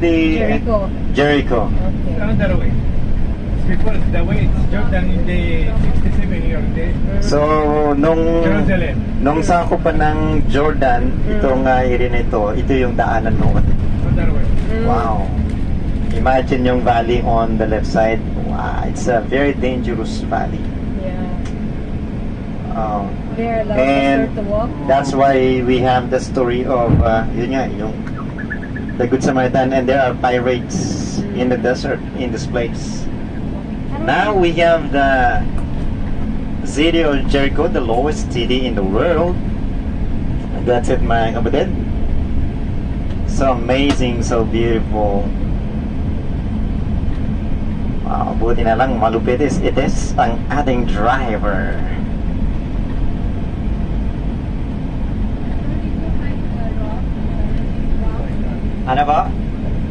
the Jericho. Okay. Another way. Because the way it's Jordan in the 67 years, So, Jerusalem. nung sako pa ng Jordan, itong area na ito yung daanan noon. Another way. Wow. Imagine yung valley on the left side. Wow, it's a very dangerous valley. Yeah. Oh. There are lots And to walk. that's why we have the story of yun nga, yung the Good Samaritan, and there are pirates in the desert in this place. Now we have the city of Jericho, the lowest city in the world. That's it, mga kapatid. So amazing, so beautiful. Wow, buti na lang malupit it is ang ating driver. Ano ba?